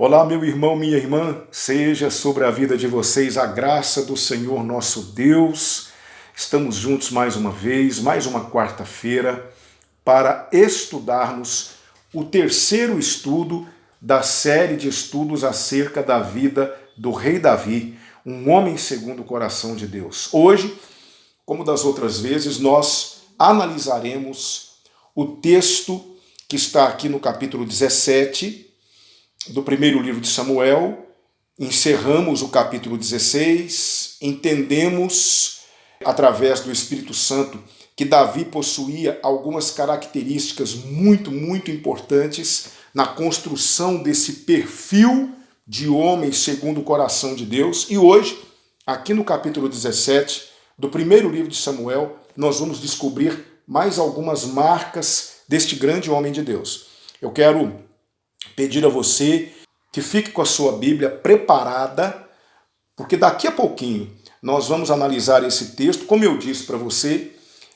Olá, meu irmão, minha irmã, seja sobre a vida de vocês a graça do Senhor nosso Deus. Estamos juntos mais uma vez, mais uma quarta-feira, para estudarmos o terceiro estudo da série de estudos acerca da vida do rei Davi, um homem segundo o coração de Deus. Hoje, como das outras vezes, nós analisaremos o texto que está aqui no capítulo 17 do primeiro livro de Samuel. Encerramos o capítulo 16, entendemos, através do Espírito Santo, que Davi possuía algumas características muito importantes na construção desse perfil de homem segundo o coração de Deus. E hoje, aqui no capítulo 17 do primeiro livro de Samuel, nós vamos descobrir mais algumas marcas deste grande homem de Deus. Eu quero pedir a você que fique com a sua Bíblia preparada, porque daqui a pouquinho nós vamos analisar esse texto. Como eu disse para você,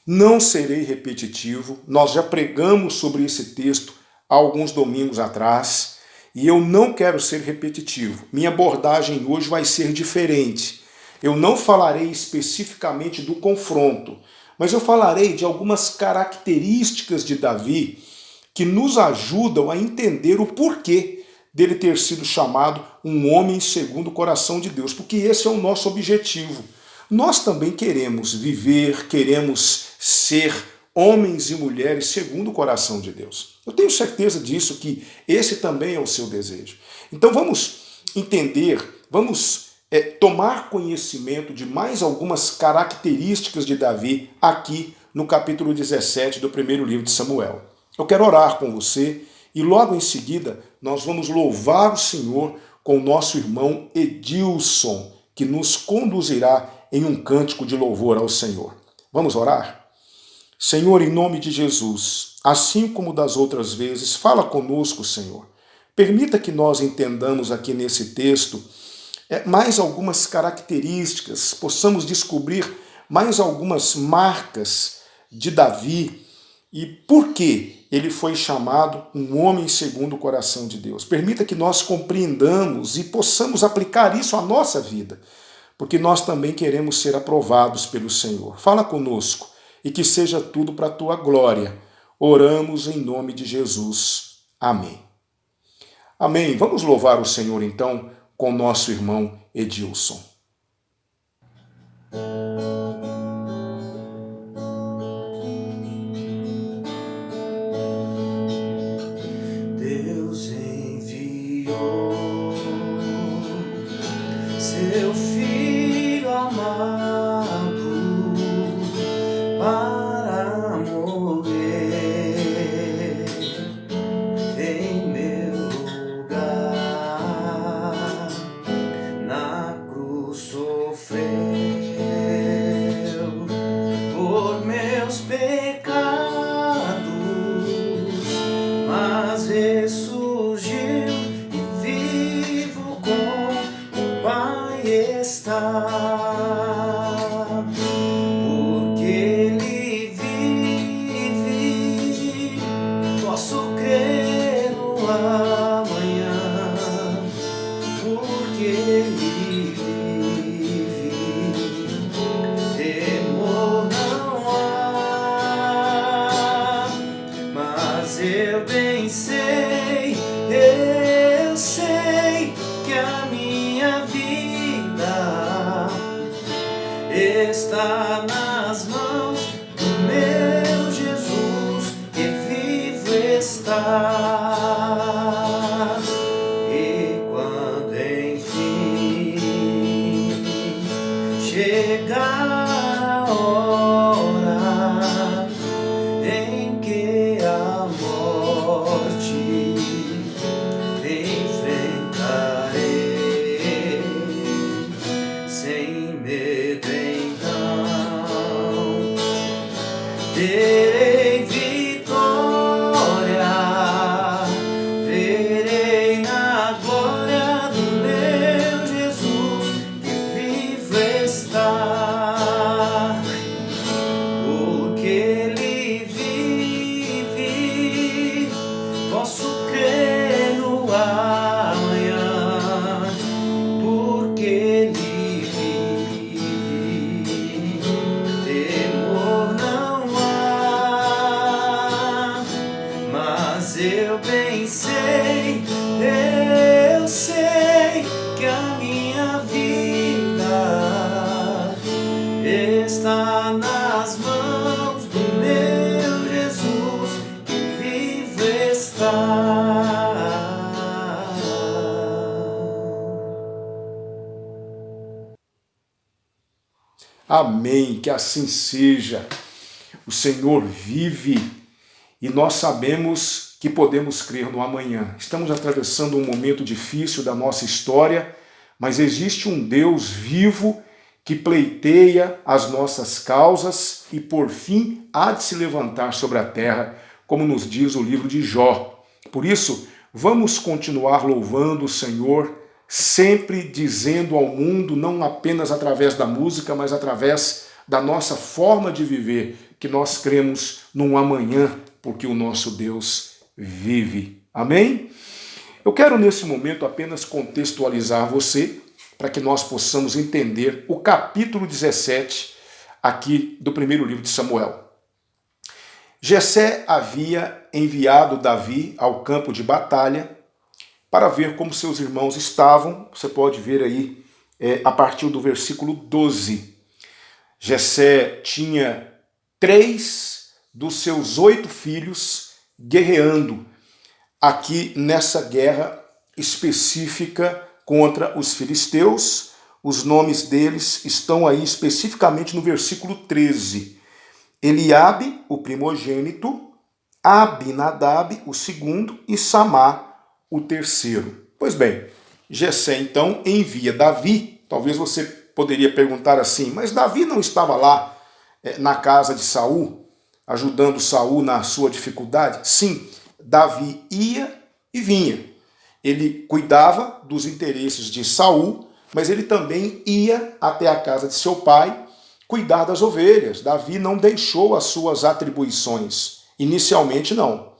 não serei repetitivo, nós já pregamos sobre esse texto há alguns domingos atrás, e eu não quero ser repetitivo. Minha abordagem hoje vai ser diferente. Eu não falarei especificamente do confronto, mas eu falarei de algumas características de Davi que nos ajudam a entender o porquê dele ter sido chamado um homem segundo o coração de Deus, porque esse é o nosso objetivo. Nós também queremos viver, queremos ser homens e mulheres segundo o coração de Deus. Eu tenho certeza disso, que esse também é o seu desejo. Então vamos entender, vamos tomar conhecimento de mais algumas características de Davi aqui no capítulo 17 do primeiro livro de Samuel. Eu quero orar com você e logo em seguida nós vamos louvar o Senhor com o nosso irmão Edilson, que nos conduzirá em um cântico de louvor ao Senhor. Vamos orar? Senhor, em nome de Jesus, assim como das outras vezes, fala conosco, Senhor. Permita que nós entendamos aqui nesse texto mais algumas características, possamos descobrir mais algumas marcas de Davi e por que ele foi chamado um homem segundo o coração de Deus. Permita que nós compreendamos e possamos aplicar isso à nossa vida, porque nós também queremos ser aprovados pelo Senhor. Fala conosco e que seja tudo para a tua glória. Oramos em nome de Jesus. Amém. Amém. Vamos louvar o Senhor então com nosso irmão Edilson. Deus enviou seu Filho amado para morrer em meu lugar. Na cruz sofreu por meus pecados, mas ressurgiu e vivo com o Pai Amém, que assim seja. O Senhor vive e nós sabemos que podemos crer no amanhã. Estamos atravessando um momento difícil da nossa história, mas existe um Deus vivo que pleiteia as nossas causas e, por fim, há de se levantar sobre a terra, como nos diz o livro de Jó. Por isso, vamos continuar louvando o Senhor, sempre dizendo ao mundo, não apenas através da música, mas através da nossa forma de viver, que nós cremos num amanhã, porque o nosso Deus vive. Amém? Eu quero nesse momento apenas contextualizar você, para que nós possamos entender o capítulo 17 aqui do primeiro livro de Samuel. Jessé havia enviado Davi ao campo de batalha para ver como seus irmãos estavam. Você pode ver aí a partir do versículo 12. Jessé tinha 3 dos seus 8 filhos guerreando aqui nessa guerra específica contra os filisteus. Os nomes deles estão aí especificamente no versículo 13. Eliabe, o primogênito, Abinadab, o segundo, e Samá, o terceiro. Pois bem, Jessé então envia Davi. Talvez você poderia perguntar assim, mas Davi não estava lá na casa de Saul, ajudando Saul na sua dificuldade? Sim, Davi ia e vinha. Ele cuidava dos interesses de Saul, mas ele também ia até a casa de seu pai cuidar das ovelhas. Davi não deixou as suas atribuições. Inicialmente não.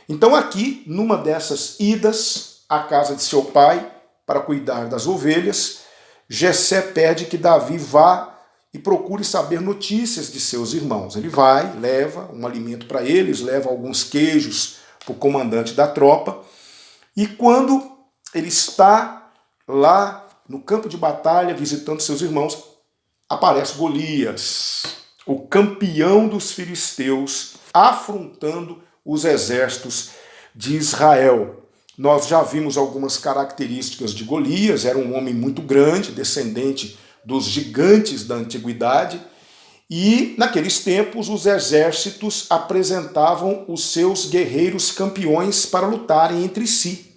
Então aqui, numa dessas idas à casa de seu pai para cuidar das ovelhas, Jessé pede que Davi vá e procure saber notícias de seus irmãos. Ele vai, leva um alimento para eles, leva alguns queijos para o comandante da tropa. E quando ele está lá no campo de batalha, visitando seus irmãos, aparece Golias, o campeão dos filisteus, afrontando os exércitos de Israel. Nós já vimos algumas características de Golias. Era um homem muito grande, descendente dos gigantes da antiguidade, e naqueles tempos os exércitos apresentavam os seus guerreiros campeões para lutarem entre si.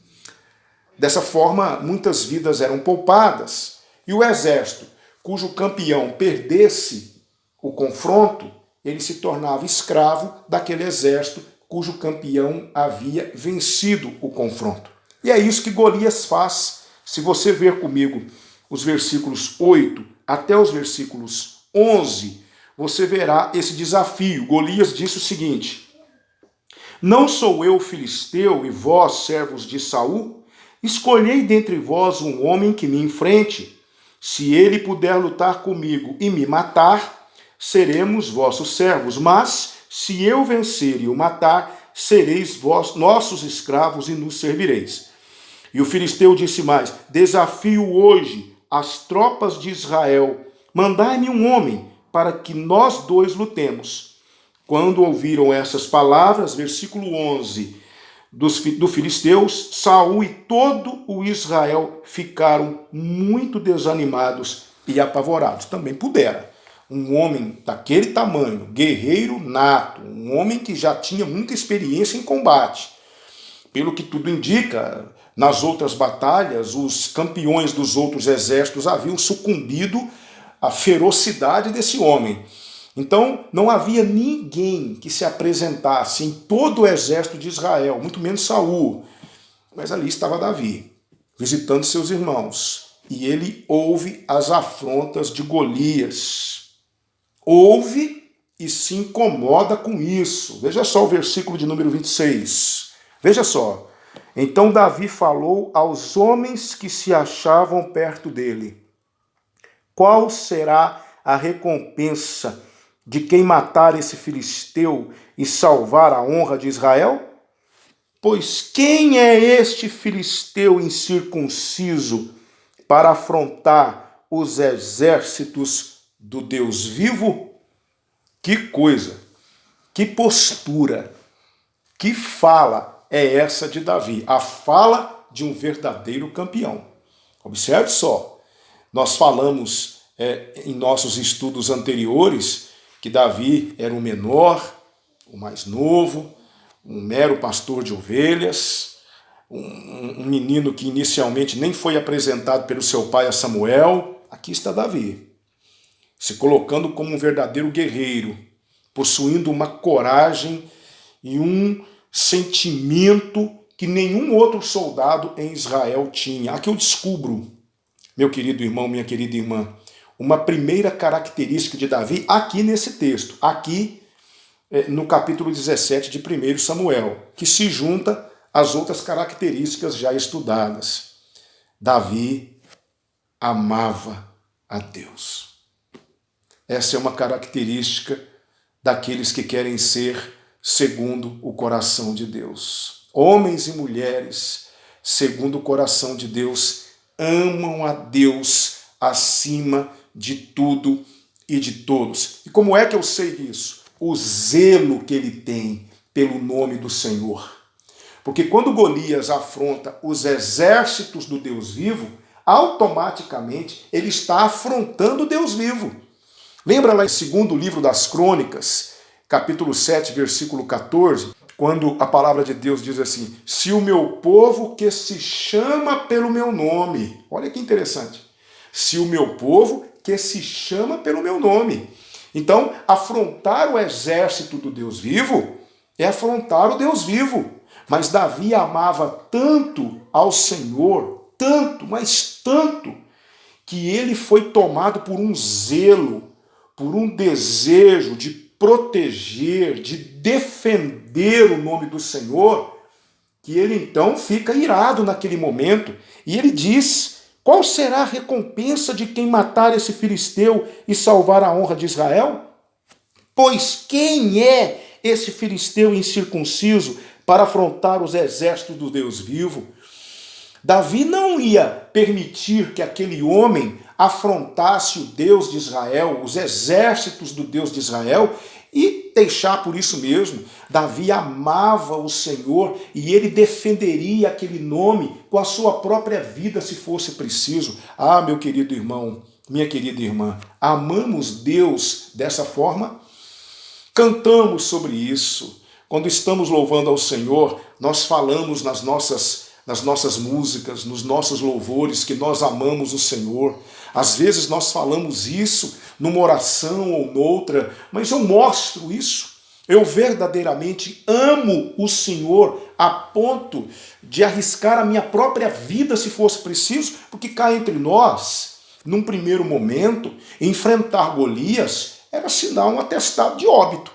Dessa forma, muitas vidas eram poupadas, e o exército cujo campeão perdesse o confronto, ele se tornava escravo daquele exército cujo campeão havia vencido o confronto. E é isso que Golias faz. Se você ver comigo os versículos 8 até os versículos 11, você verá esse desafio. Golias disse o seguinte: não sou eu filisteu e vós, servos de Saul? Escolhei dentre vós um homem que me enfrente. Se ele puder lutar comigo e me matar, seremos vossos servos. Mas, se eu vencer e o matar, sereis vós nossos escravos e nos servireis. E o filisteu disse mais: desafio hoje as tropas de Israel. Mandai-me um homem para que nós dois lutemos. Quando ouviram essas palavras, versículo 11, do filisteus, Saul e todo o Israel ficaram muito desanimados e apavorados. Também pudera. Um homem daquele tamanho, guerreiro nato, um homem que já tinha muita experiência em combate. Pelo que tudo indica, nas outras batalhas, os campeões dos outros exércitos haviam sucumbido à ferocidade desse homem. Então, não havia ninguém que se apresentasse em todo o exército de Israel, muito menos Saul. Mas ali estava Davi, visitando seus irmãos. E ele ouve as afrontas de Golias. Ouve e se incomoda com isso. Veja só o versículo de número 26. Veja só. Então Davi falou aos homens que se achavam perto dele: qual será a recompensa de quem matar esse filisteu e salvar a honra de Israel? Pois quem é este filisteu incircunciso para afrontar os exércitos do Deus vivo? Que coisa, que postura, que fala é essa de Davi? A fala de um verdadeiro campeão. Observe só, nós falamos em nossos estudos anteriores que Davi era o menor, o mais novo, um mero pastor de ovelhas, um menino que inicialmente nem foi apresentado pelo seu pai a Samuel. Aqui está Davi, se colocando como um verdadeiro guerreiro, possuindo uma coragem e um sentimento que nenhum outro soldado em Israel tinha. Aqui eu descubro, meu querido irmão, minha querida irmã, uma primeira característica de Davi aqui nesse texto, aqui no capítulo 17 de 1 Samuel, que se junta às outras características já estudadas. Davi amava a Deus. Essa é uma característica daqueles que querem ser segundo o coração de Deus. Homens e mulheres, segundo o coração de Deus, amam a Deus acima de tudo e de todos. E como é que eu sei disso? O zelo que ele tem pelo nome do Senhor. Porque quando Golias afronta os exércitos do Deus vivo, automaticamente ele está afrontando o Deus vivo. Lembra lá em 2º livro das Crônicas, capítulo 7, versículo 14, quando a palavra de Deus diz assim: se o meu povo que se chama pelo meu nome, olha que interessante, se o meu povo que se chama pelo meu nome. Então, afrontar o exército do Deus vivo é afrontar o Deus vivo. Mas Davi amava tanto ao Senhor, tanto, mas tanto, que ele foi tomado por um zelo, por um desejo de proteger, de defender o nome do Senhor, que ele então fica irado naquele momento. E ele diz: qual será a recompensa de quem matar esse filisteu e salvar a honra de Israel? Pois quem é esse filisteu incircunciso para afrontar os exércitos do Deus vivo? Davi não ia permitir que aquele homem afrontasse o Deus de Israel, os exércitos do Deus de Israel, e deixar por isso mesmo. Davi amava o Senhor e ele defenderia aquele nome com a sua própria vida se fosse preciso. Ah, meu querido irmão, minha querida irmã, amamos Deus dessa forma? Cantamos sobre isso. Quando estamos louvando ao Senhor, nós falamos nas nossas músicas, nos nossos louvores, que nós amamos o Senhor. Às vezes nós falamos isso numa oração ou noutra, mas eu mostro isso. Eu verdadeiramente amo o Senhor a ponto de arriscar a minha própria vida se fosse preciso, porque cá entre nós, num primeiro momento, enfrentar Golias era assinar um atestado de óbito.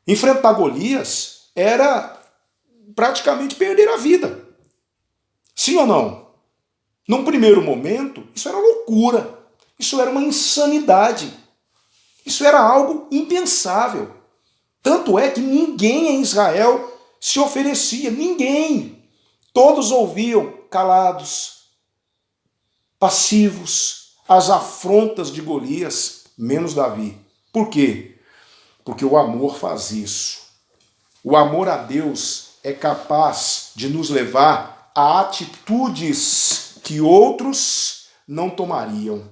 Enfrentar Golias era praticamente perder a vida. Sim ou não? Num primeiro momento, isso era loucura. Isso era uma insanidade. Isso era algo impensável. Tanto é que ninguém em Israel se oferecia. Ninguém. Todos ouviam calados, passivos, as afrontas de Golias, menos Davi. Por quê? Porque o amor faz isso. O amor a Deus é capaz de nos levar a atitudes que outros não tomariam.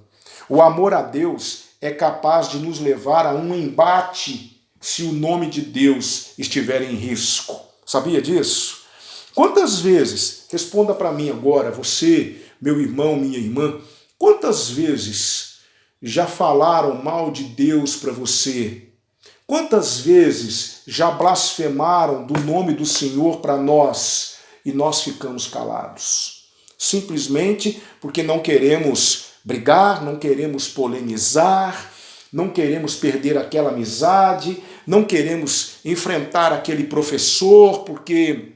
O amor a Deus é capaz de nos levar a um embate se o nome de Deus estiver em risco. Sabia disso? Quantas vezes, responda para mim agora, você, meu irmão, minha irmã, quantas vezes já falaram mal de Deus para você? Quantas vezes já blasfemaram do nome do Senhor para nós e nós ficamos calados? Simplesmente porque não queremos brigar, não queremos polemizar, não queremos perder aquela amizade, não queremos enfrentar aquele professor porque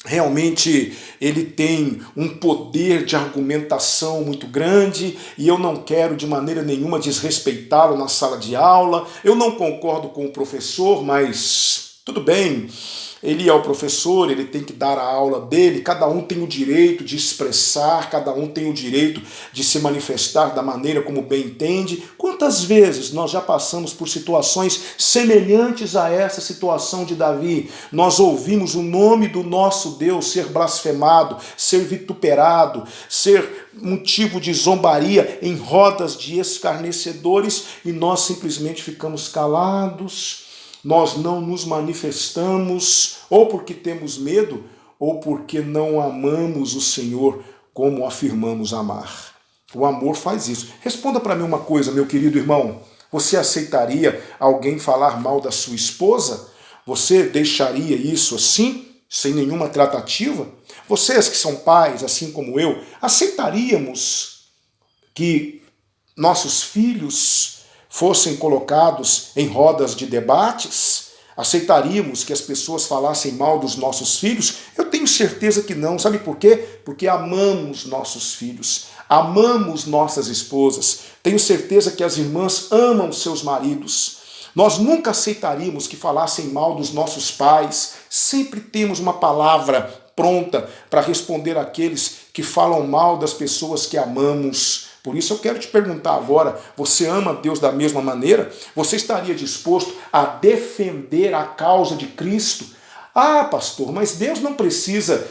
realmente ele tem um poder de argumentação muito grande e eu não quero de maneira nenhuma desrespeitá-lo na sala de aula. Eu não concordo com o professor, mas tudo bem, Ele é o professor, ele tem que dar a aula dele, cada um tem o direito de expressar, cada um tem o direito de se manifestar da maneira como bem entende. Quantas vezes nós já passamos por situações semelhantes a essa situação de Davi? Nós ouvimos o nome do nosso Deus ser blasfemado, ser vituperado, ser motivo de zombaria em rodas de escarnecedores e nós simplesmente ficamos calados. Nós não nos manifestamos, ou porque temos medo, ou porque não amamos o Senhor como afirmamos amar. O amor faz isso. Responda para mim uma coisa, meu querido irmão. Você aceitaria alguém falar mal da sua esposa? Você deixaria isso assim, sem nenhuma tratativa? Vocês que são pais, assim como eu, aceitaríamos que nossos filhos fossem colocados em rodas de debates? Aceitaríamos que as pessoas falassem mal dos nossos filhos? Eu tenho certeza que não. Sabe por quê? Porque amamos nossos filhos, amamos nossas esposas. Tenho certeza que as irmãs amam seus maridos. Nós nunca aceitaríamos que falassem mal dos nossos pais. Sempre temos uma palavra pronta para responder àqueles que falam mal das pessoas que amamos. Por isso eu quero te perguntar agora, você ama Deus da mesma maneira? Você estaria disposto a defender a causa de Cristo? Ah, pastor, mas Deus não precisa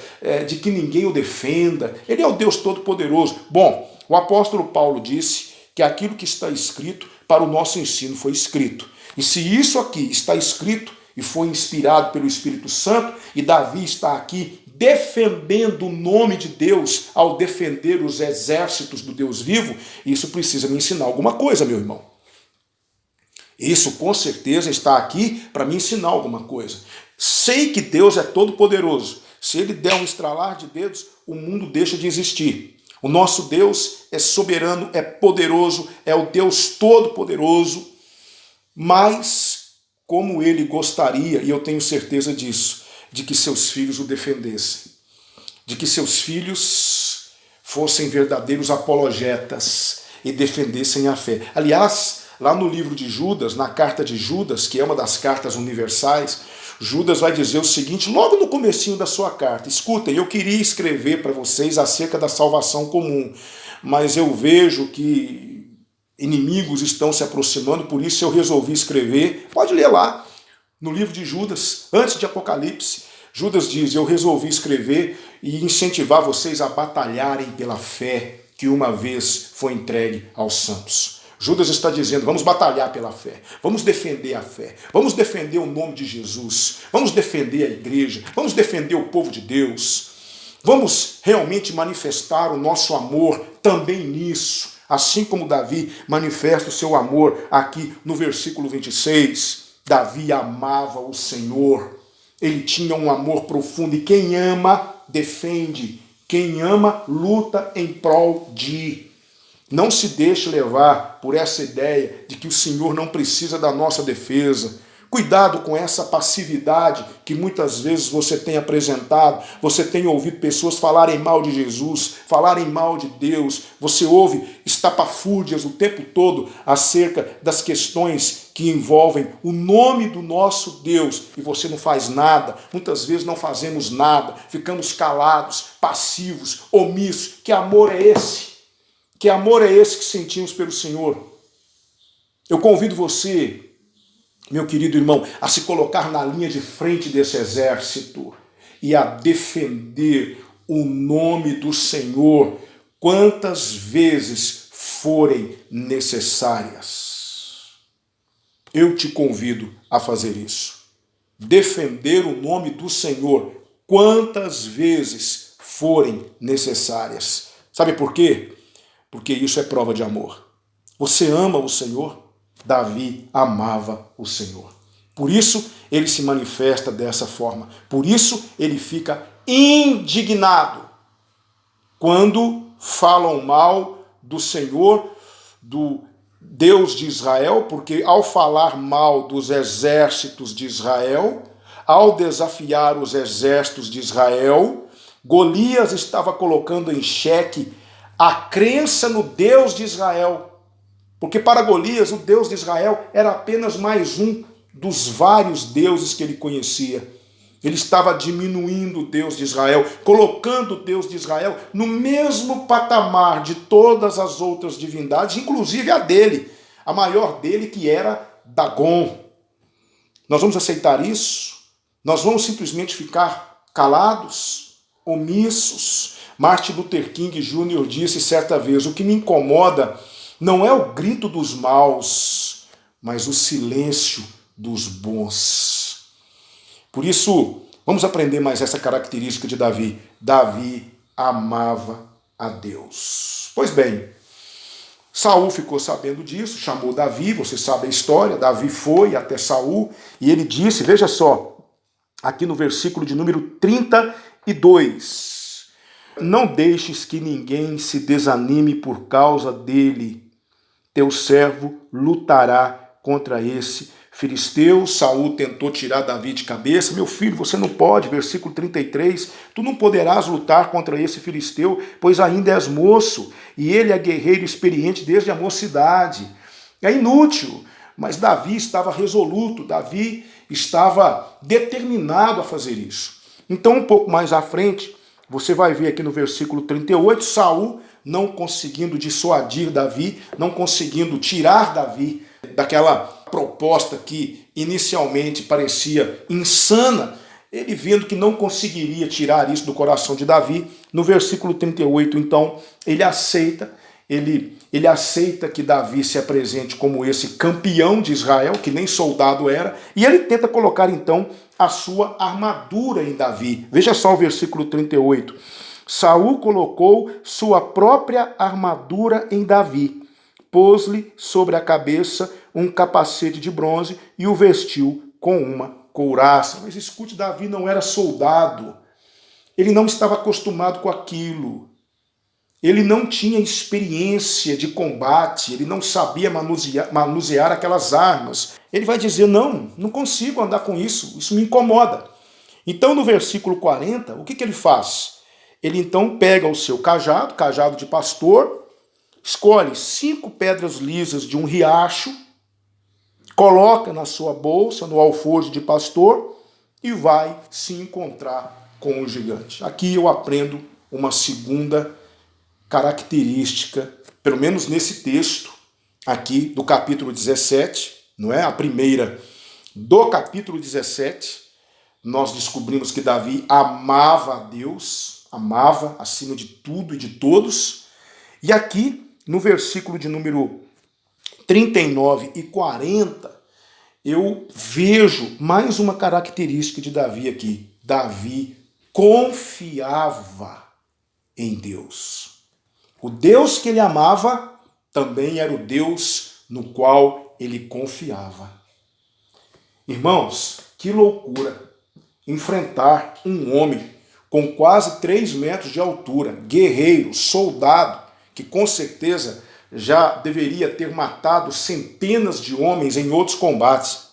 de que ninguém o defenda. Ele é o Deus Todo-Poderoso. Bom, o apóstolo Paulo disse que aquilo que está escrito para o nosso ensino foi escrito. E se isso aqui está escrito e foi inspirado pelo Espírito Santo, e Davi está aqui defendendo o nome de Deus ao defender os exércitos do Deus vivo, isso precisa me ensinar alguma coisa, meu irmão. Isso com certeza está aqui para me ensinar alguma coisa. Sei que Deus é todo poderoso. Se ele der um estralar de dedos, o mundo deixa de existir. O nosso Deus é soberano, é poderoso, é o Deus todo poderoso, mas como ele gostaria, e eu tenho certeza disso, de que seus filhos o defendessem, de que seus filhos fossem verdadeiros apologetas e defendessem a fé. Aliás, lá no livro de Judas, na carta de Judas, que é uma das cartas universais, Judas vai dizer o seguinte, logo no comecinho da sua carta: escutem, eu queria escrever para vocês acerca da salvação comum, mas eu vejo que inimigos estão se aproximando, por isso eu resolvi escrever. Pode ler lá, no livro de Judas, antes de Apocalipse, Judas diz, eu resolvi escrever e incentivar vocês a batalharem pela fé que uma vez foi entregue aos santos. Judas está dizendo, vamos batalhar pela fé, vamos defender a fé, vamos defender o nome de Jesus, vamos defender a igreja, vamos defender o povo de Deus, vamos realmente manifestar o nosso amor também nisso, assim como Davi manifesta o seu amor aqui no versículo 26. Davi amava o Senhor, ele tinha um amor profundo, e quem ama, defende, quem ama, luta em prol de. Não se deixe levar por essa ideia de que o Senhor não precisa da nossa defesa. Cuidado com essa passividade que muitas vezes você tem apresentado. Você tem ouvido pessoas falarem mal de Jesus, falarem mal de Deus. Você ouve estapafúrdias o tempo todo acerca das questões que envolvem o nome do nosso Deus e você não faz nada. Muitas vezes não fazemos nada, ficamos calados, passivos, omissos. Que amor é esse? Que amor é esse que sentimos pelo Senhor? Eu convido você, meu querido irmão, a se colocar na linha de frente desse exército e a defender o nome do Senhor quantas vezes forem necessárias. Eu te convido a fazer isso. Defender o nome do Senhor quantas vezes forem necessárias. Sabe por quê? Porque isso é prova de amor. Você ama o Senhor? Davi amava o Senhor. Por isso ele se manifesta dessa forma. Por isso ele fica indignado quando falam mal do Senhor, do Deus de Israel, porque ao falar mal dos exércitos de Israel, ao desafiar os exércitos de Israel, Golias estava colocando em xeque a crença no Deus de Israel. Porque para Golias, o Deus de Israel era apenas mais um dos vários deuses que ele conhecia. Ele estava diminuindo o Deus de Israel, colocando o Deus de Israel no mesmo patamar de todas as outras divindades, inclusive a dele, a maior dele, que era Dagon. Nós vamos aceitar isso? Nós vamos simplesmente ficar calados, omissos? Martin Luther King Jr. disse certa vez: o que me incomoda não é o grito dos maus, mas o silêncio dos bons. Por isso, vamos aprender mais essa característica de Davi. Davi amava a Deus. Pois bem, Saul ficou sabendo disso, chamou Davi, você sabe a história. Davi foi até Saul e ele disse, veja só, aqui no versículo de número 32, não deixes que ninguém se desanime por causa dele. Teu servo lutará contra esse filisteu. Saul tentou tirar Davi de cabeça. Meu filho, você não pode, versículo 33, tu não poderás lutar contra esse filisteu, pois ainda és moço, e ele é guerreiro experiente desde a mocidade. É inútil, mas Davi estava resoluto, Davi estava determinado a fazer isso. Então, um pouco mais à frente, você vai ver aqui no versículo 38, Saul não conseguindo dissuadir Davi, não conseguindo tirar Davi daquela proposta que inicialmente parecia insana, ele vendo que não conseguiria tirar isso do coração de Davi, no versículo 38, então, ele aceita que Davi se apresente como esse campeão de Israel, que nem soldado era, e ele tenta colocar então a sua armadura em Davi. Veja só o versículo 38. Saul colocou sua própria armadura em Davi, pôs-lhe sobre a cabeça um capacete de bronze e o vestiu com uma couraça. Mas escute, Davi não era soldado, ele não estava acostumado com aquilo. Ele não tinha experiência de combate, ele não sabia manusear aquelas armas. Ele vai dizer, não consigo andar com isso me incomoda. Então no versículo 40, o que ele faz? Ele então pega o seu cajado de pastor, escolhe 5 pedras lisas de um riacho, coloca na sua bolsa, no alforje de pastor, e vai se encontrar com o gigante. Aqui eu aprendo uma segunda característica, pelo menos nesse texto aqui do capítulo 17, não é? A primeira do capítulo 17, nós descobrimos que Davi amava a Deus, amava acima de tudo e de todos. E aqui, no versículo de número 39 e 40, eu vejo mais uma característica de Davi aqui. Davi confiava em Deus. O Deus que ele amava também era o Deus no qual ele confiava. Irmãos, que loucura enfrentar um homem com quase 3 metros de altura, guerreiro, soldado, que com certeza já deveria ter matado centenas de homens em outros combates,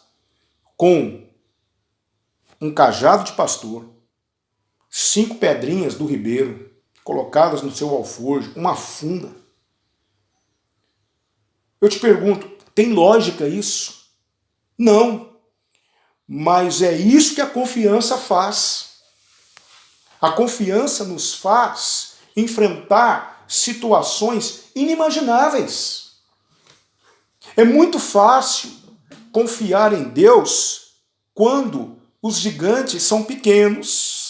com um cajado de pastor, 5 pedrinhas do ribeiro, colocadas no seu alforje, uma funda. Eu te pergunto, tem lógica isso? Não. Mas é isso que a confiança faz. A confiança nos faz enfrentar situações inimagináveis. É muito fácil confiar em Deus quando os gigantes são pequenos,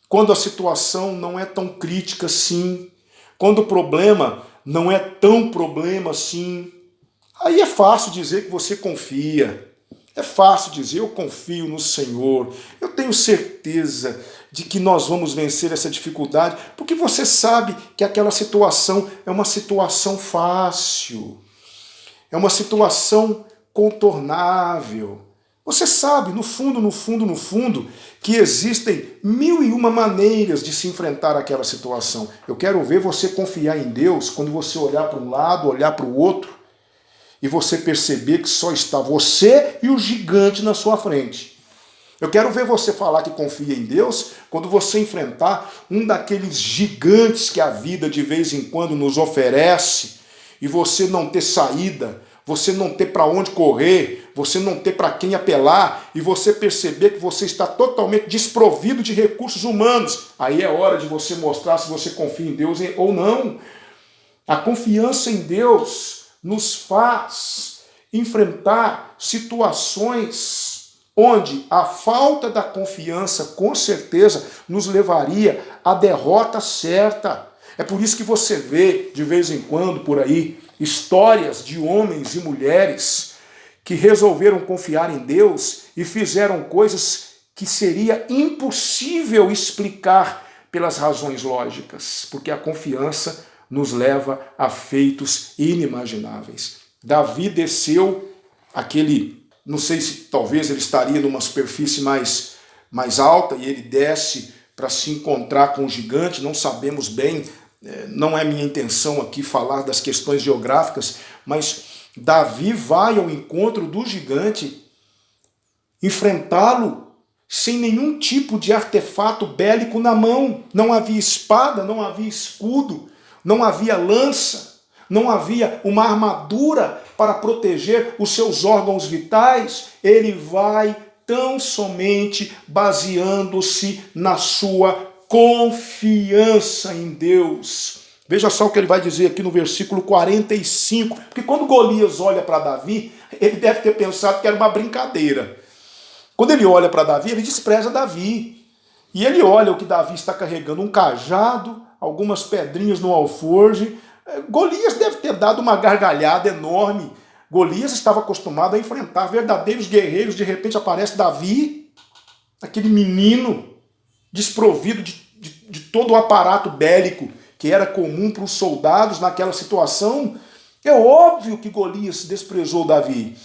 quando a situação não é tão crítica assim, quando o problema não é tão problema assim. Aí é fácil dizer que você confia. É fácil dizer, eu confio no Senhor. Eu tenho certeza de que nós vamos vencer essa dificuldade, porque você sabe que aquela situação é uma situação fácil. É uma situação contornável. Você sabe, no fundo, que existem 1001 maneiras de se enfrentar aquela situação. Eu quero ver você confiar em Deus quando você olhar para um lado, olhar para o outro, e você perceber que só está você e o gigante na sua frente. Eu quero ver você falar que confia em Deus quando você enfrentar um daqueles gigantes que a vida de vez em quando nos oferece, e você não ter saída, você não ter para onde correr, você não ter para quem apelar e você perceber que você está totalmente desprovido de recursos humanos, aí é hora de você mostrar se você confia em Deus ou não. A confiança em Deus nos faz enfrentar situações onde a falta da confiança, com certeza, nos levaria à derrota certa. É por isso que você vê, de vez em quando, por aí, histórias de homens e mulheres que resolveram confiar em Deus e fizeram coisas que seria impossível explicar pelas razões lógicas, porque a confiança nos leva a feitos inimagináveis. Davi desceu aquele, não sei se talvez ele estaria numa superfície mais alta e ele desce para se encontrar com o gigante, não sabemos bem, não é minha intenção aqui falar das questões geográficas, mas Davi vai ao encontro do gigante, enfrentá-lo sem nenhum tipo de artefato bélico na mão. Não havia espada, não havia escudo, não havia lança, não havia uma armadura para proteger os seus órgãos vitais. Ele vai tão somente baseando-se na sua confiança em Deus. Veja só o que ele vai dizer aqui no versículo 45, porque quando Golias olha para Davi, ele deve ter pensado que era uma brincadeira. Quando ele olha para Davi, ele despreza Davi. E ele olha o que Davi está carregando, um cajado, algumas pedrinhas no alforje. Golias deve ter dado uma gargalhada enorme. Golias estava acostumado a enfrentar verdadeiros guerreiros, de repente aparece Davi, aquele menino desprovido de todo o aparato bélico que era comum para os soldados naquela situação. É óbvio que Golias desprezou Davi.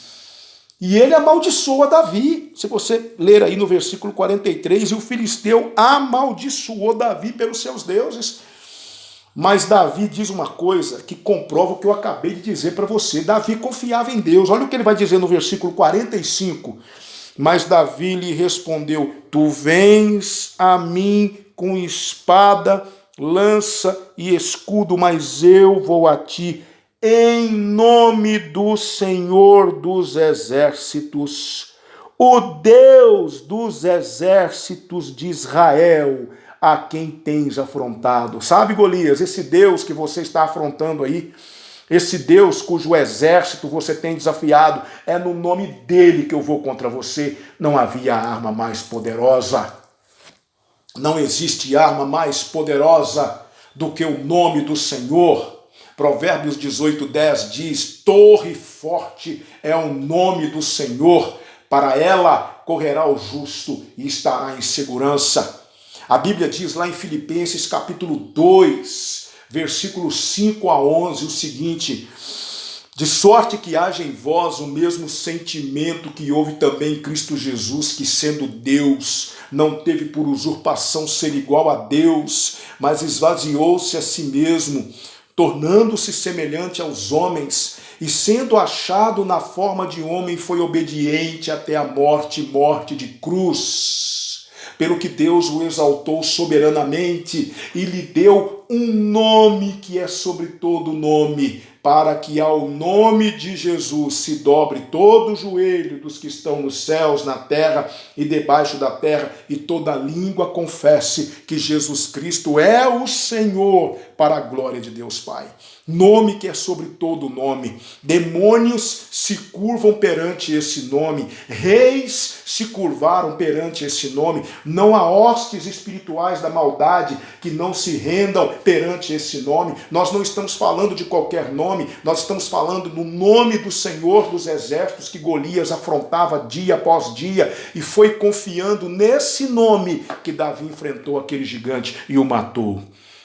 E ele amaldiçoa Davi. Se você ler aí no versículo 43, e o filisteu amaldiçoou Davi pelos seus deuses. Mas Davi diz uma coisa que comprova o que eu acabei de dizer para você. Davi confiava em Deus. Olha o que ele vai dizer no versículo 45. Mas Davi lhe respondeu: tu vens a mim com espada, lança e escudo, mas eu vou a ti em nome do Senhor dos exércitos, o Deus dos exércitos de Israel, a quem tens afrontado. Sabe, Golias, esse Deus que você está afrontando aí, esse Deus cujo exército você tem desafiado, é no nome dele que eu vou contra você. Não havia arma mais poderosa. Não existe arma mais poderosa do que o nome do Senhor. Provérbios 18:10 diz: torre forte é o nome do Senhor, para ela correrá o justo e estará em segurança. A Bíblia diz lá em Filipenses capítulo 2, versículos 5 a 11, o seguinte: de sorte que haja em vós o mesmo sentimento que houve também em Cristo Jesus, que sendo Deus, não teve por usurpação ser igual a Deus, mas esvaziou-se a si mesmo, tornando-se semelhante aos homens, e sendo achado na forma de homem, foi obediente até a morte, morte de cruz. Pelo que Deus o exaltou soberanamente e lhe deu um nome que é sobre todo nome, para que ao nome de Jesus se dobre todo o joelho dos que estão nos céus, na terra e debaixo da terra, e toda língua confesse que Jesus Cristo é o Senhor, para a glória de Deus Pai. Nome que é sobre todo nome. Demônios se curvam perante esse nome. Reis se curvaram perante esse nome. Não há hostes espirituais da maldade que não se rendam perante esse nome. Nós não estamos falando de qualquer nome, nós estamos falando no nome do Senhor dos exércitos, que Golias afrontava dia após dia, e foi confiando nesse nome que Davi enfrentou aquele gigante e o matou.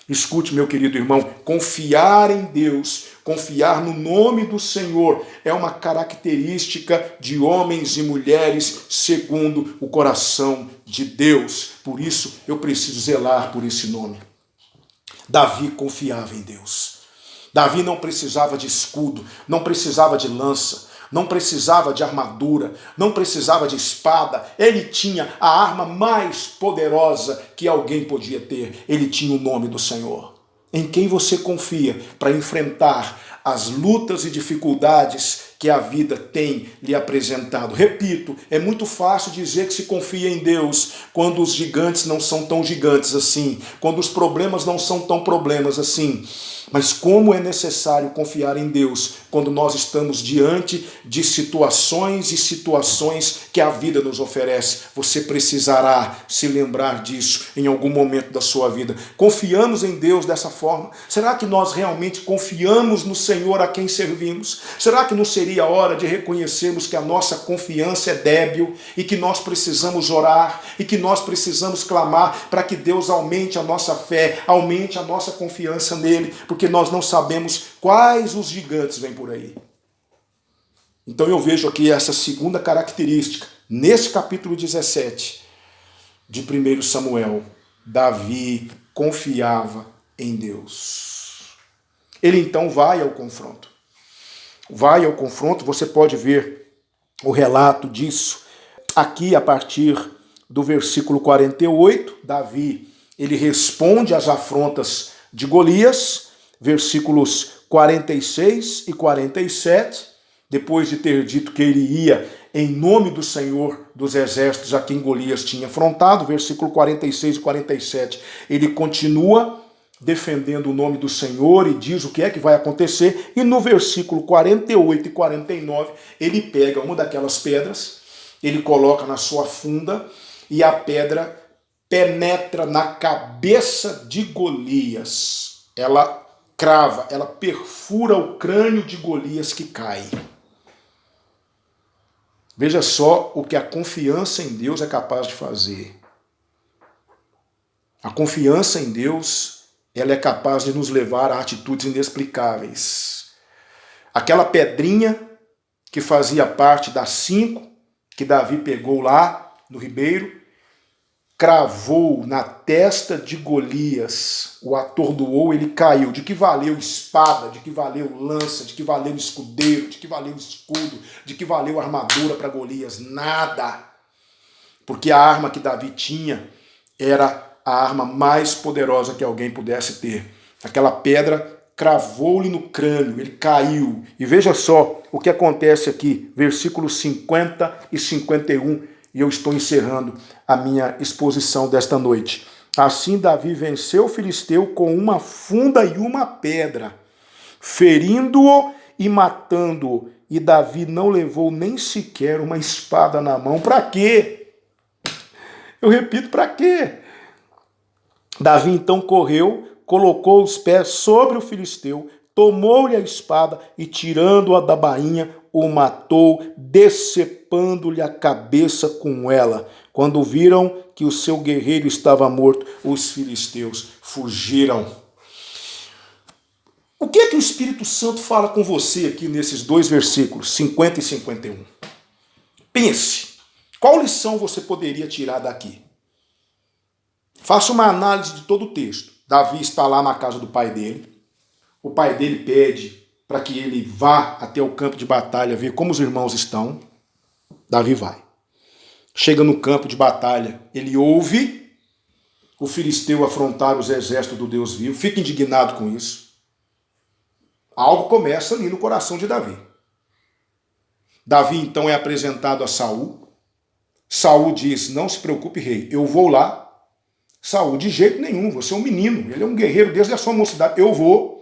Escute, meu querido irmão, confiar em Deus, confiar no nome do Senhor é uma característica de homens e mulheres segundo o coração de Deus. Por isso, eu preciso zelar por esse nome. Davi confiava em Deus. Davi não precisava de escudo, não precisava de lança, não precisava de armadura, não precisava de espada. Ele tinha a arma mais poderosa que alguém podia ter. Ele tinha o nome do Senhor. Em quem você confia para enfrentar as lutas e dificuldades que a vida tem lhe apresentado. Repito, é muito fácil dizer que se confia em Deus quando os gigantes não são tão gigantes assim, quando os problemas não são tão problemas assim. Mas como é necessário confiar em Deus quando nós estamos diante de situações e situações que a vida nos oferece. Você precisará se lembrar disso em algum momento da sua vida. Confiamos em Deus dessa forma? Será que nós realmente confiamos no Senhor a quem servimos? Será que não seria hora de reconhecermos que a nossa confiança é débil e que nós precisamos orar e que nós precisamos clamar para que Deus aumente a nossa fé, aumente a nossa confiança nele, porque nós não sabemos quais os gigantes vêm por aí. Então eu vejo aqui essa segunda característica, nesse capítulo 17 de 1 Samuel. Davi confiava em Deus. Ele então vai ao confronto. Você pode ver o relato disso aqui a partir do versículo 48. Davi, ele responde às afrontas de Golias, versículos 46 e 47, depois de ter dito que ele ia em nome do Senhor dos Exércitos a quem Golias tinha afrontado, versículo 46 e 47, ele continua defendendo o nome do Senhor e diz o que é que vai acontecer, e no versículo 48 e 49, ele pega uma daquelas pedras, ele coloca na sua funda, e a pedra penetra na cabeça de Golias. Ela crava, ela perfura o crânio de Golias que cai. Veja só o que a confiança em Deus é capaz de fazer. A confiança em Deus, ela é capaz de nos levar a atitudes inexplicáveis. Aquela pedrinha que fazia parte das 5 que Davi pegou lá no ribeiro, cravou na testa de Golias, o atordoou, ele caiu. De que valeu espada, de que valeu lança, de que valeu escudeiro, de que valeu escudo, de que valeu armadura para Golias? Nada. Porque a arma que Davi tinha era a arma mais poderosa que alguém pudesse ter. Aquela pedra cravou-lhe no crânio, ele caiu. E veja só o que acontece aqui, versículos 50 e 51, e eu estou encerrando a minha exposição desta noite. Assim Davi venceu o filisteu com uma funda e uma pedra, ferindo-o e matando-o. E Davi não levou nem sequer uma espada na mão. Para quê? Eu repito, para quê? Davi então correu, colocou os pés sobre o filisteu, tomou-lhe a espada e, tirando-a da bainha, o matou, decepando-lhe a cabeça com ela. Quando viram que o seu guerreiro estava morto, os filisteus fugiram. O que é que o Espírito Santo fala com você aqui nesses 2 versículos, 50 e 51? Pense, qual lição você poderia tirar daqui? Faça uma análise de todo o texto. Davi está lá na casa do pai dele. O pai dele pede para que ele vá até o campo de batalha ver como os irmãos estão. Davi vai. Chega no campo de batalha, ele ouve o filisteu afrontar os exércitos do Deus vivo, fica indignado com isso. Algo começa ali no coração de Davi. Davi então é apresentado a Saul. Saul diz: não se preocupe, rei, eu vou lá. Saul: de jeito nenhum, você é um menino, ele é um guerreiro desde a sua mocidade, eu vou.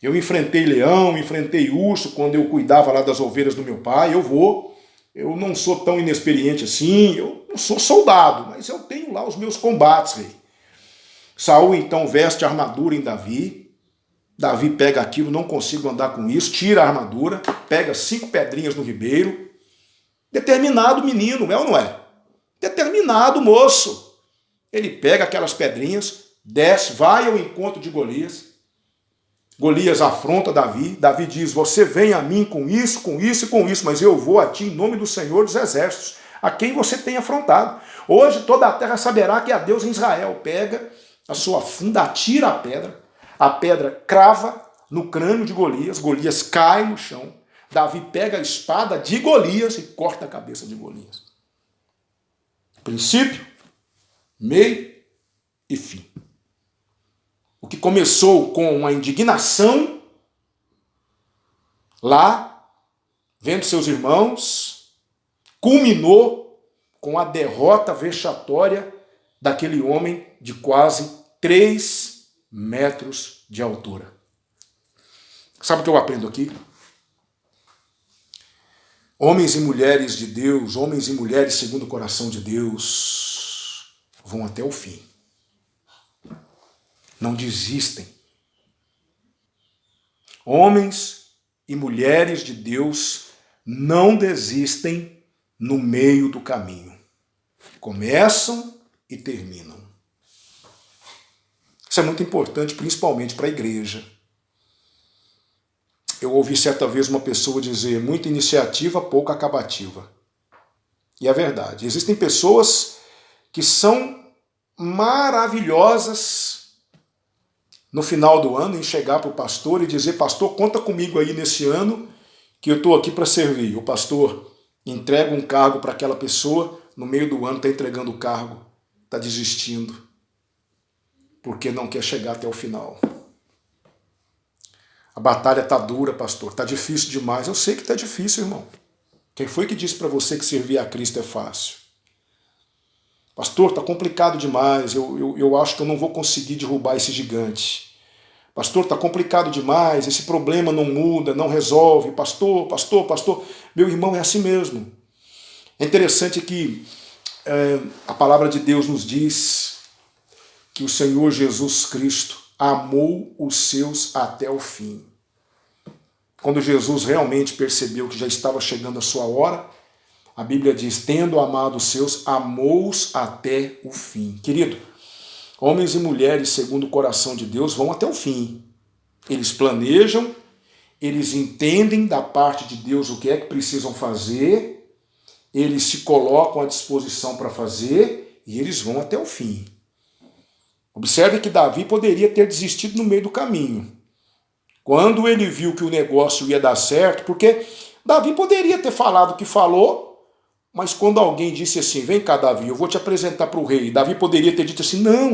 Eu enfrentei leão, enfrentei urso quando eu cuidava lá das ovelhas do meu pai, eu vou. Eu não sou tão inexperiente assim, eu não sou soldado, mas eu tenho lá os meus combates, rei. Saul então veste a armadura em Davi. Davi pega aquilo, não consigo andar com isso, tira a armadura, pega 5 pedrinhas no ribeiro. Determinado menino, é ou não é? Determinado moço. Ele pega aquelas pedrinhas, desce, vai ao encontro de Golias. Golias afronta Davi. Davi diz: você vem a mim com isso, com isso e com isso, mas eu vou a ti em nome do Senhor dos Exércitos, a quem você tem afrontado. Hoje toda a terra saberá que há Deus em Israel. Pega a sua funda, atira a pedra crava no crânio de Golias, Golias cai no chão. Davi pega a espada de Golias e corta a cabeça de Golias. Princípio, meio e fim. O que começou com uma indignação lá vendo seus irmãos, culminou com a derrota vexatória daquele homem de quase 3 metros de altura. Sabe o que eu aprendo aqui? Homens e mulheres de Deus, homens e mulheres segundo o coração de Deus, vão até o fim. Não desistem. Homens e mulheres de Deus não desistem no meio do caminho. Começam e terminam. Isso é muito importante, principalmente para a igreja. Eu ouvi certa vez uma pessoa dizer: muita iniciativa, pouca acabativa. E é verdade. Existem pessoas que são maravilhosas no final do ano em chegar para o pastor e dizer: pastor, conta comigo aí nesse ano que eu estou aqui para servir. O pastor entrega um cargo para aquela pessoa, no meio do ano está entregando o cargo, está desistindo, porque não quer chegar até o final. A batalha está dura, pastor, está difícil demais. Eu sei que está difícil, irmão. Quem foi que disse para você que servir a Cristo é fácil? Pastor, está complicado demais, eu acho que eu não vou conseguir derrubar esse gigante. Pastor, está complicado demais, esse problema não muda, não resolve. Pastor. Meu irmão, é assim mesmo. É interessante que a palavra de Deus nos diz que o Senhor Jesus Cristo amou os seus até o fim. Quando Jesus realmente percebeu que já estava chegando a sua hora, a Bíblia diz: tendo amado os seus, amou-os até o fim. Querido, homens e mulheres segundo o coração de Deus vão até o fim. Eles planejam, eles entendem da parte de Deus o que é que precisam fazer, eles se colocam à disposição para fazer e eles vão até o fim. Observe que Davi poderia ter desistido no meio do caminho. Quando ele viu que o negócio ia dar certo, porque Davi poderia ter falado o que falou, mas quando alguém disse assim: vem cá, Davi, eu vou te apresentar para o rei, Davi poderia ter dito assim: não,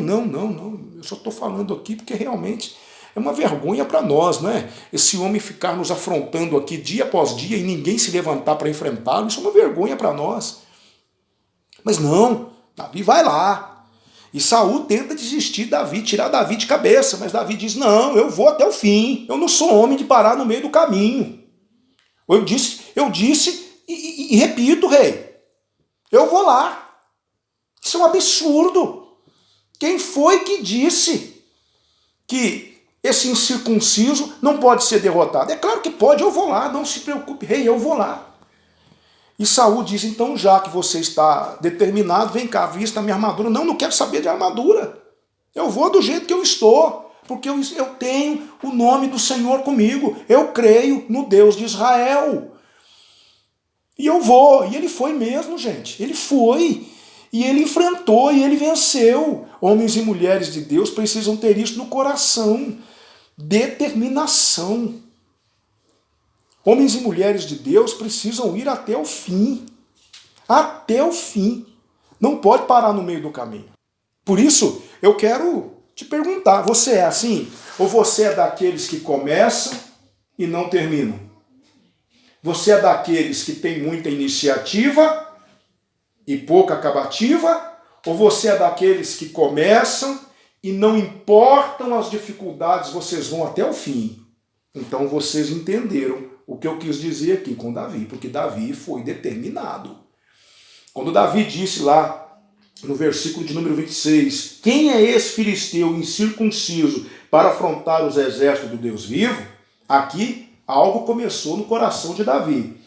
eu só estou falando aqui porque realmente é uma vergonha para nós, não é? Esse homem ficar nos afrontando aqui dia após dia e ninguém se levantar para enfrentá-lo, isso é uma vergonha para nós. Mas não, Davi vai lá. E Saul tenta desistir de Davi, tirar Davi de cabeça, mas Davi diz: não, eu vou até o fim, eu não sou homem de parar no meio do caminho. Eu disse e repito, rei, eu vou lá. Isso é um absurdo. Quem foi que disse que esse incircunciso não pode ser derrotado? É claro que pode, eu vou lá, não se preocupe, rei, eu vou lá. E Saul diz: então, já que você está determinado, vem cá, vista a minha armadura. Não quero saber de armadura. Eu vou do jeito que eu estou, porque eu tenho o nome do Senhor comigo. Eu creio no Deus de Israel. E eu vou. E ele foi mesmo, gente. Ele foi. E ele enfrentou e ele venceu. Homens e mulheres de Deus precisam ter isso no coração. Determinação. Homens e mulheres de Deus precisam ir até o fim. Até o fim. Não pode parar no meio do caminho. Por isso, eu quero te perguntar, você é assim? Ou você é daqueles que começam e não terminam? Você é daqueles que tem muita iniciativa e pouca acabativa? Ou você é daqueles que começam e não importam as dificuldades, vocês vão até o fim? Então vocês entenderam o que eu quis dizer aqui com Davi, porque Davi foi determinado. Quando Davi disse lá, no versículo de número 26, quem é esse filisteu incircunciso para afrontar os exércitos do Deus vivo? Aqui algo começou no coração de Davi.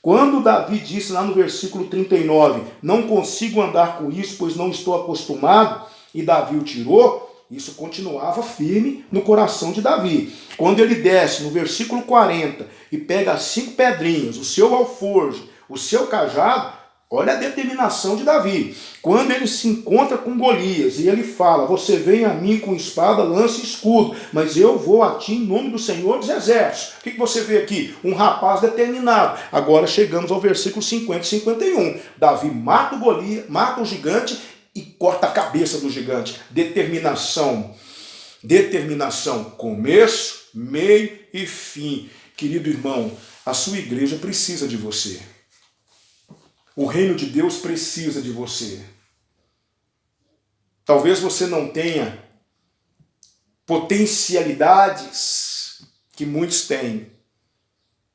Quando Davi disse lá no versículo 39, não consigo andar com isso, pois não estou acostumado, e Davi o tirou, isso continuava firme no coração de Davi. Quando ele desce no versículo 40 e pega as 5 pedrinhas, o seu alforje, o seu cajado, olha a determinação de Davi. Quando ele se encontra com Golias e ele fala: você vem a mim com espada, lança e escudo, mas eu vou a ti em nome do Senhor dos Exércitos. O que você vê aqui? Um rapaz determinado. Agora chegamos ao versículo 50 e 51. Davi mata o Golias, mata o gigante e corta a cabeça do gigante. Determinação. Determinação. Começo, meio e fim. Querido irmão, A sua igreja precisa de você. O reino de Deus precisa de você. Talvez você não tenha potencialidades que muitos têm,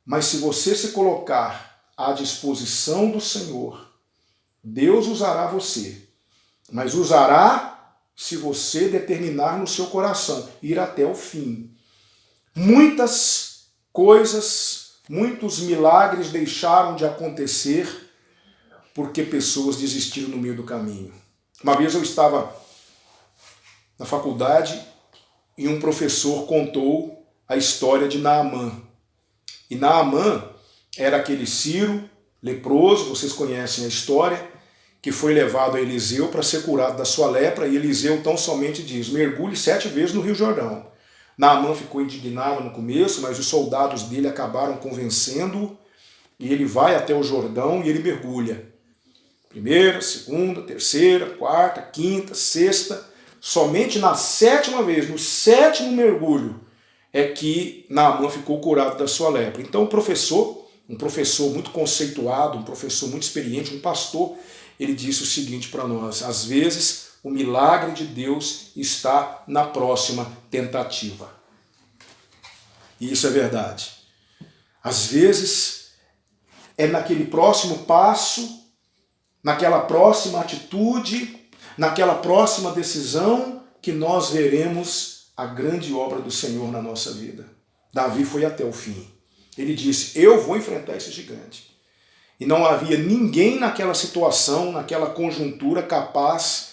mas se você se colocar à disposição do Senhor, Deus usará você, mas usará se você determinar no seu coração ir até o fim. Muitas coisas, muitos milagres deixaram de acontecer porque pessoas desistiram no meio do caminho. Uma vez eu estava na faculdade e um professor contou a história de Naamã. E Naamã era aquele Ciro leproso, vocês conhecem a história, que foi levado a Eliseu para ser curado da sua lepra, e Eliseu tão somente diz: mergulhe 7 vezes no Rio Jordão. Naamã ficou indignado no começo, mas os soldados dele acabaram convencendo-o, e ele vai até o Jordão e ele mergulha. Primeira, segunda, terceira, quarta, quinta, sexta. Somente na 7ª vez, no 7º mergulho, é que Naamã ficou curado da sua lepra. Então o professor, um professor muito conceituado, um professor muito experiente, um pastor, ele disse o seguinte para nós: às vezes o milagre de Deus está na próxima tentativa. E isso é verdade. Às vezes é naquele próximo passo, naquela próxima atitude, naquela próxima decisão que nós veremos a grande obra do Senhor na nossa vida. Davi foi até o fim. Ele disse: eu vou enfrentar esse gigante. E não havia ninguém naquela situação, naquela conjuntura, capaz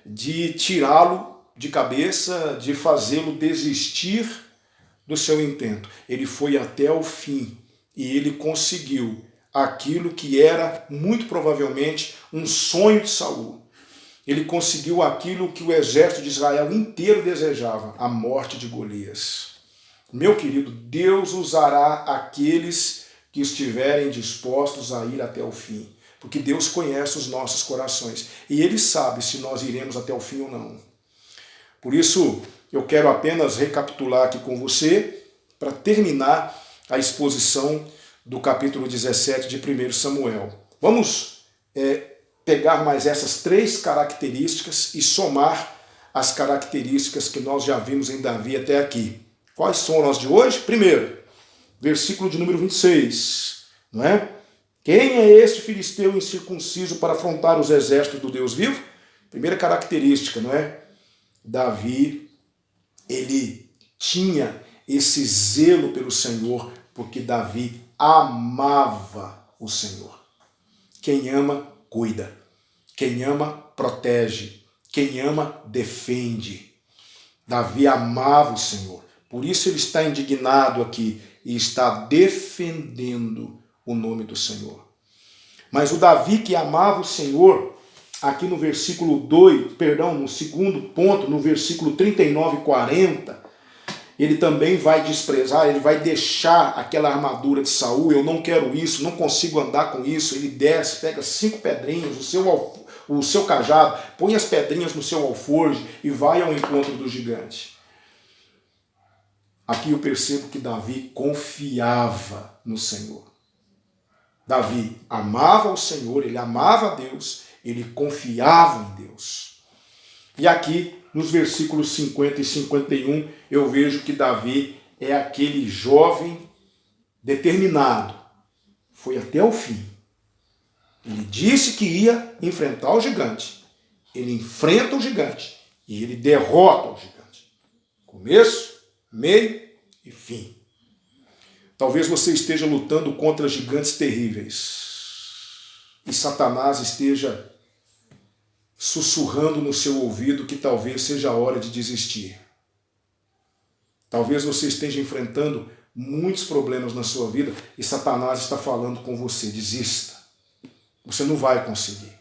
de tirá-lo de cabeça, de fazê-lo desistir do seu intento. Ele foi até o fim e ele conseguiu aquilo que era muito provavelmente um sonho de Saul. Ele conseguiu aquilo que o exército de Israel inteiro desejava: a morte de Golias. Meu querido, Deus usará aqueles que estiverem dispostos a ir até o fim, porque Deus conhece os nossos corações e Ele sabe se nós iremos até o fim ou não. Por isso, eu quero apenas recapitular aqui com você, para terminar a exposição do capítulo 17 de 1 Samuel. Vamos pegar mais essas 3 características e somar as características que nós já vimos em Davi até aqui. Quais são as de hoje? Primeiro, versículo de número 26, não é? Quem é este filisteu incircunciso para afrontar os exércitos do Deus vivo? Primeira característica, não é? Davi, ele tinha esse zelo pelo Senhor, porque Davi amava o Senhor. Quem ama, cuida. Quem ama, protege. Quem ama, defende. Davi amava o Senhor. Por isso ele está indignado aqui e está defendendo o nome do Senhor. Mas o Davi que amava o Senhor, aqui no versículo 2, no segundo ponto, no versículo 39 e 40, ele também vai desprezar, ele vai deixar aquela armadura de Saul. Eu não quero isso, não consigo andar com isso. Ele desce, pega 5 pedrinhas, o seu cajado, põe as pedrinhas no seu alforje e vai ao encontro do gigante. Aqui eu percebo que Davi confiava no Senhor. Davi amava o Senhor, ele amava a Deus, ele confiava em Deus. E aqui, nos versículos 50 e 51, eu vejo que Davi é aquele jovem determinado. Foi até o fim. Ele disse que ia enfrentar o gigante. Ele enfrenta o gigante e ele derrota o gigante. Começo, meio e fim. Talvez você esteja lutando contra gigantes terríveis e Satanás esteja sussurrando no seu ouvido que talvez seja a hora de desistir. Talvez você esteja enfrentando muitos problemas na sua vida e Satanás está falando com você: desista. Você não vai conseguir.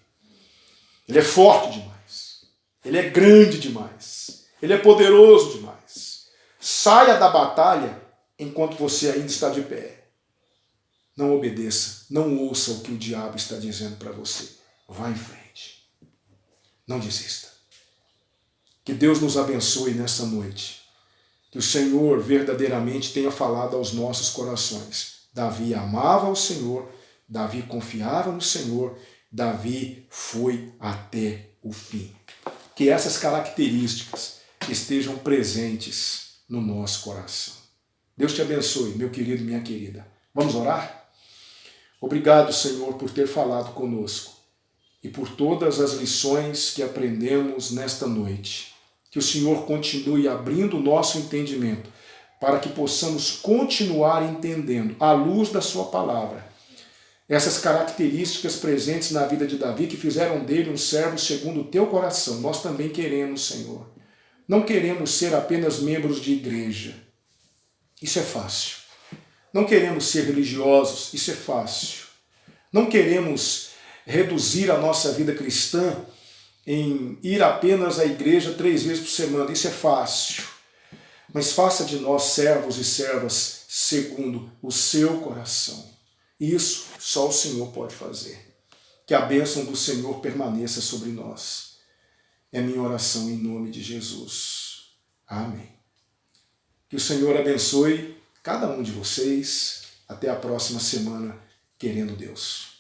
Ele é forte demais. Ele é grande demais. Ele é poderoso demais. Saia da batalha enquanto você ainda está de pé. Não obedeça. Não ouça o que o diabo está dizendo para você. Vá em frente. Não desista. Que Deus nos abençoe nessa noite. Que o Senhor verdadeiramente tenha falado aos nossos corações. Davi amava o Senhor, Davi confiava no Senhor, Davi foi até o fim. Que essas características estejam presentes no nosso coração. Deus te abençoe, meu querido e minha querida. Vamos orar? Obrigado, Senhor, por ter falado conosco e por todas as lições que aprendemos nesta noite. Que o Senhor continue abrindo o nosso entendimento para que possamos continuar entendendo, à luz da sua palavra, essas características presentes na vida de Davi que fizeram dele um servo segundo o teu coração. Nós também queremos, Senhor. Não queremos ser apenas membros de igreja. Isso é fácil. Não queremos ser religiosos. Isso é fácil. Não queremos reduzir a nossa vida cristã em ir apenas à igreja 3 vezes por semana. Isso é fácil. Mas faça de nós servos e servas segundo o seu coração. Isso só o Senhor pode fazer. Que a bênção do Senhor permaneça sobre nós. É minha oração em nome de Jesus. Amém. Que o Senhor abençoe cada um de vocês. Até a próxima semana, querendo Deus.